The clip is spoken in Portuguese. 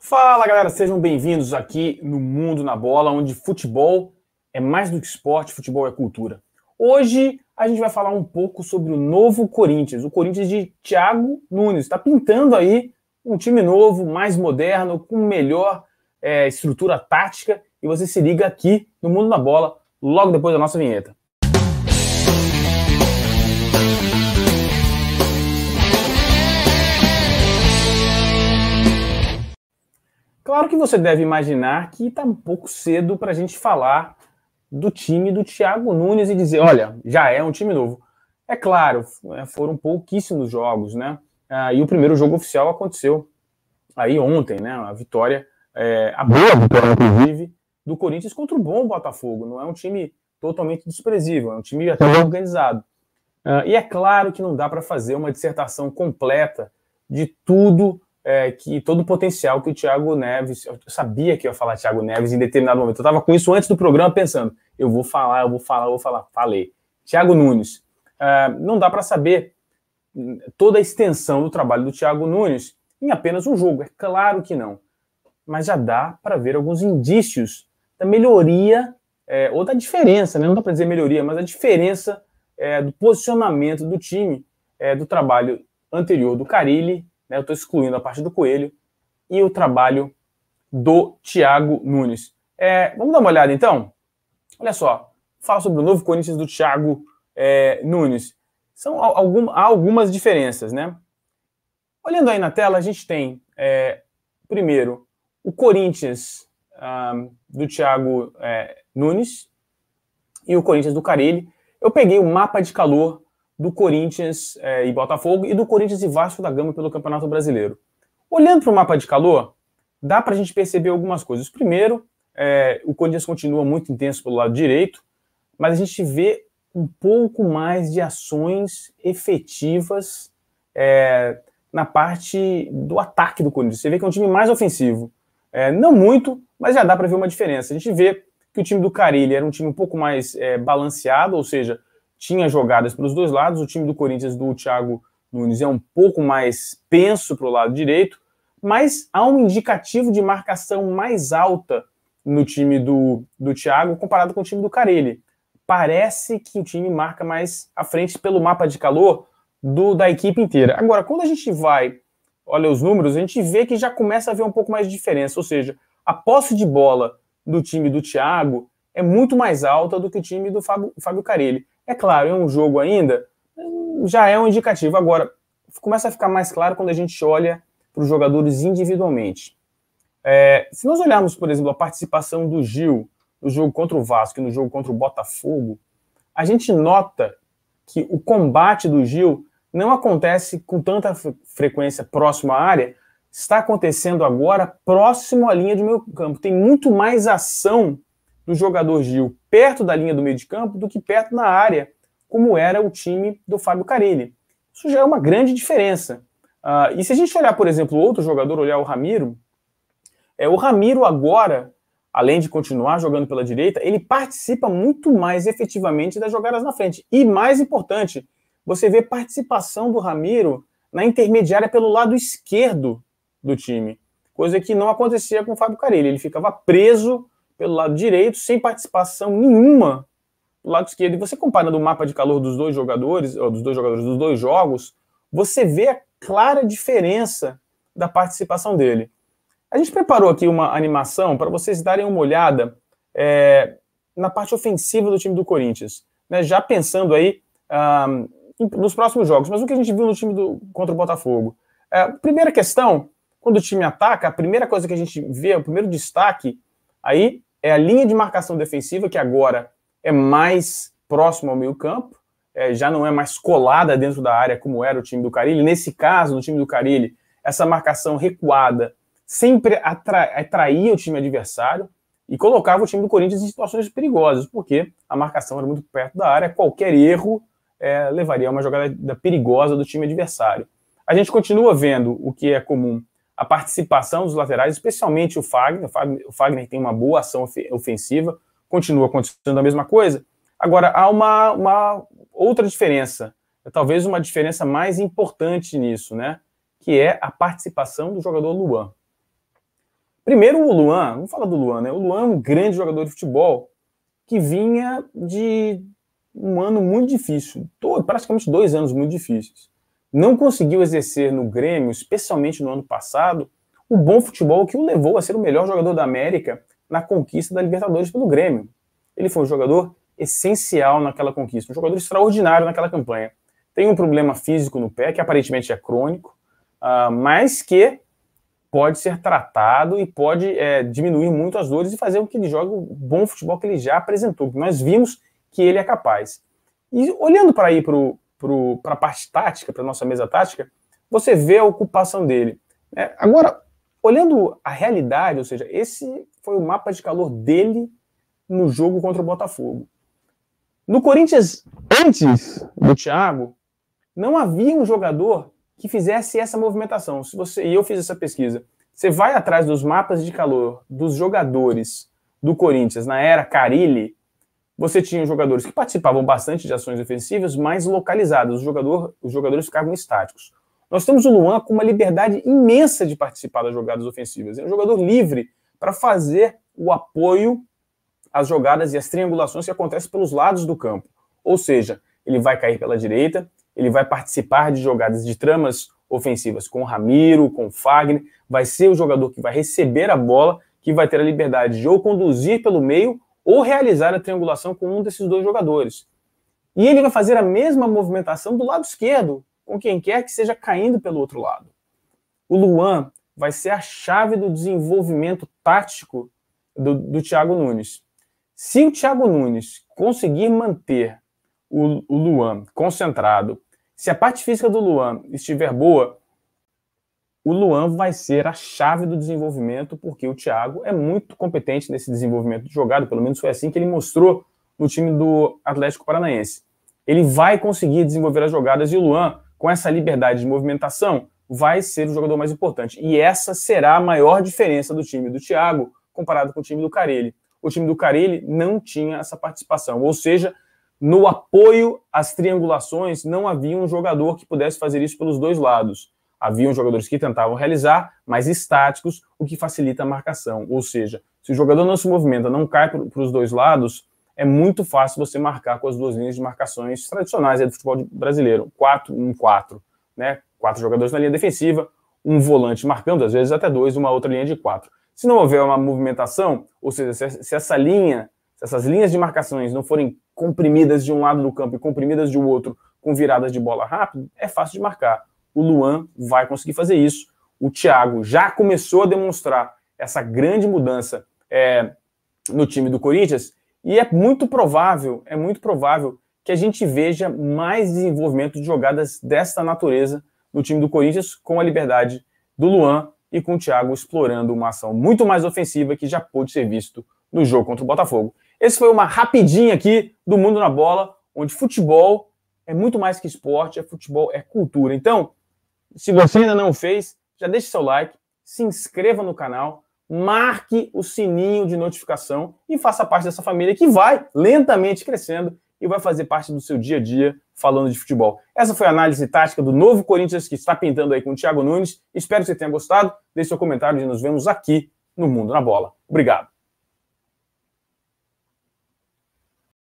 Fala, galera, sejam bem-vindos aqui no Mundo na Bola, onde futebol é mais do que esporte, futebol é cultura. Hoje a gente vai falar um pouco sobre o novo Corinthians, o Corinthians de Thiago Nunes. Está pintando aí um time novo, mais moderno, com melhor estrutura tática, e você se liga aqui no Mundo na Bola, logo depois da nossa vinheta. Claro que você deve imaginar que está um pouco cedo para a gente falar do time do Thiago Nunes e dizer, olha, já é um time novo. É claro, foram pouquíssimos jogos, né? E o primeiro jogo oficial aconteceu aí ontem, né? A vitória, a boa vitória, inclusive, do Corinthians contra o bom Botafogo. Não é um time totalmente desprezível, é um time até bem organizado. E é claro que não dá para fazer uma dissertação completa de tudo, que todo o potencial que o Thiago Neves... Eu sabia que eu ia falar Thiago Neves em determinado momento. Eu estava com isso antes do programa pensando, eu vou falar. Falei. Thiago Nunes. Não dá para saber toda a extensão do trabalho do Thiago Nunes em apenas um jogo. É claro que não. Mas já dá para ver alguns indícios da melhoria, ou da diferença, né? Não dá para dizer melhoria, mas a diferença do posicionamento do time, do trabalho anterior do Carille, né? Eu estou excluindo a parte do Coelho, e o trabalho do Thiago Nunes. Vamos dar uma olhada então? Olha só, fala sobre o novo Corinthians do Thiago Nunes. Há algumas diferenças, né? Olhando aí na tela, a gente tem, primeiro, o Corinthians do Thiago Nunes e o Corinthians do Carille. Eu peguei o mapa de calor do Corinthians e Botafogo e do Corinthians e Vasco da Gama pelo Campeonato Brasileiro. Olhando para o mapa de calor, dá para a gente perceber algumas coisas. Primeiro, o Corinthians continua muito intenso pelo lado direito, mas a gente vê um pouco mais de ações efetivas na parte do ataque do Corinthians. Você vê que é um time mais ofensivo. Não muito, mas já dá para ver uma diferença. A gente vê que o time do Carille era um time um pouco mais balanceado, ou seja, tinha jogadas pelos dois lados. O time do Corinthians do Thiago Nunes é um pouco mais penso para o lado direito, mas há um indicativo de marcação mais alta no time do Thiago comparado com o time do Carille. Parece que o time marca mais à frente pelo mapa de calor da equipe inteira. Agora, quando a gente olha os números, a gente vê que já começa a haver um pouco mais de diferença, ou seja, a posse de bola do time do Thiago é muito mais alta do que o time do Fábio Carille. É claro, é um jogo ainda, já é um indicativo. Agora, começa a ficar mais claro quando a gente olha para os jogadores individualmente. Se nós olharmos, por exemplo, a participação do Gil no jogo contra o Vasco e no jogo contra o Botafogo, a gente nota que o combate do Gil não acontece com tanta frequência próximo à área, está acontecendo agora próximo à linha do meio campo. Tem muito mais ação do jogador Gil perto da linha do meio de campo do que perto na área, como era o time do Fábio Carille. Isso já é uma grande diferença. E se a gente olhar, por exemplo, outro jogador, olhar o Ramiro agora, além de continuar jogando pela direita, ele participa muito mais efetivamente das jogadas na frente. E mais importante, você vê participação do Ramiro na intermediária pelo lado esquerdo do time, coisa que não acontecia com o Fábio Carille. Ele ficava preso pelo lado direito, sem participação nenhuma do lado esquerdo. E você comparando o mapa de calor dos dois jogadores dos dois jogos, você vê a clara diferença da participação dele. A gente preparou aqui uma animação para vocês darem uma olhada na parte ofensiva do time do Corinthians, né? Já pensando aí nos próximos jogos, mas o que a gente viu no time contra o Botafogo. Primeira questão, quando o time ataca, a primeira coisa que a gente vê, o primeiro destaque, aí é a linha de marcação defensiva, que agora é mais próximo ao meio campo, já não é mais colada dentro da área como era o time do Carille. Nesse caso, no time do Carille, essa marcação recuada sempre atraía o time adversário e colocava o time do Corinthians em situações perigosas, porque a marcação era muito perto da área, qualquer erro levaria a uma jogada perigosa do time adversário. A gente continua vendo o que é comum, a participação dos laterais, especialmente o Fagner. O Fagner tem uma boa ação ofensiva, continua acontecendo a mesma coisa. Agora, há uma outra diferença, talvez uma diferença mais importante nisso, né? Que é a participação do jogador Luan. Primeiro o Luan, vamos falar do Luan, né? O Luan é um grande jogador de futebol que vinha de um ano muito difícil, praticamente 2 anos muito difíceis. Não conseguiu exercer no Grêmio, especialmente no ano passado, o bom futebol que o levou a ser o melhor jogador da América na conquista da Libertadores pelo Grêmio. Ele foi um jogador essencial naquela conquista, um jogador extraordinário naquela campanha. Tem um problema físico no pé, que aparentemente é crônico, mas que pode ser tratado e pode diminuir muito as dores e fazer com que ele jogue o bom futebol que ele já apresentou. Nós vimos que ele é capaz. E olhando para ir para a parte tática, para a nossa mesa tática, você vê a ocupação dele. Agora, olhando a realidade, ou seja, esse foi o mapa de calor dele no jogo contra o Botafogo. No Corinthians, antes do Thiago, não havia um jogador que fizesse essa movimentação. E eu fiz essa pesquisa. Você vai atrás dos mapas de calor dos jogadores do Corinthians na era Carille, você tinha jogadores que participavam bastante de ações ofensivas, mas localizadas. Os jogadores ficavam estáticos. Nós temos o Luan com uma liberdade imensa de participar das jogadas ofensivas. É um jogador livre para fazer o apoio às jogadas e às triangulações que acontecem pelos lados do campo. Ou seja, ele vai cair pela direita, ele vai participar de jogadas de tramas ofensivas com o Ramiro, com o Fagner, vai ser o jogador que vai receber a bola, que vai ter a liberdade de ou conduzir pelo meio ou realizar a triangulação com um desses dois jogadores. E ele vai fazer a mesma movimentação do lado esquerdo, com quem quer que seja caindo pelo outro lado. O Luan vai ser a chave do desenvolvimento tático do Thiago Nunes. Se o Thiago Nunes conseguir manter o Luan concentrado, se a parte física do Luan estiver boa, o Luan vai ser a chave do desenvolvimento, porque o Thiago é muito competente nesse desenvolvimento de jogada, pelo menos foi assim que ele mostrou no time do Atlético Paranaense. Ele vai conseguir desenvolver as jogadas e o Luan, com essa liberdade de movimentação, vai ser o jogador mais importante. E essa será a maior diferença do time do Thiago comparado com o time do Carille. O time do Carille não tinha essa participação, ou seja, no apoio às triangulações não havia um jogador que pudesse fazer isso pelos dois lados. Haviam jogadores que tentavam realizar, mas estáticos, o que facilita a marcação. Ou seja, se o jogador não se movimenta, não cai para os dois lados, é muito fácil você marcar com as duas linhas de marcações tradicionais do futebol brasileiro. 4-1-4, né? 4 jogadores na linha defensiva, um volante marcando, às vezes até 2, uma outra linha de 4. Se não houver uma movimentação, ou seja, se essas linhas de marcações não forem comprimidas de um lado do campo e comprimidas de outro, com viradas de bola rápido, é fácil de marcar. O Luan vai conseguir fazer isso. O Thiago já começou a demonstrar essa grande mudança no time do Corinthians e é muito provável que a gente veja mais desenvolvimento de jogadas desta natureza no time do Corinthians, com a liberdade do Luan e com o Thiago explorando uma ação muito mais ofensiva que já pôde ser visto no jogo contra o Botafogo. Esse foi uma rapidinha aqui do Mundo na Bola, onde futebol é muito mais que esporte, futebol é cultura. Então, se você ainda não fez, já deixe seu like, se inscreva no canal, marque o sininho de notificação e faça parte dessa família que vai lentamente crescendo e vai fazer parte do seu dia a dia falando de futebol. Essa foi a análise tática do novo Corinthians que está pintando aí com o Thiago Nunes. Espero que você tenha gostado. Deixe seu comentário e nos vemos aqui no Mundo na Bola. Obrigado.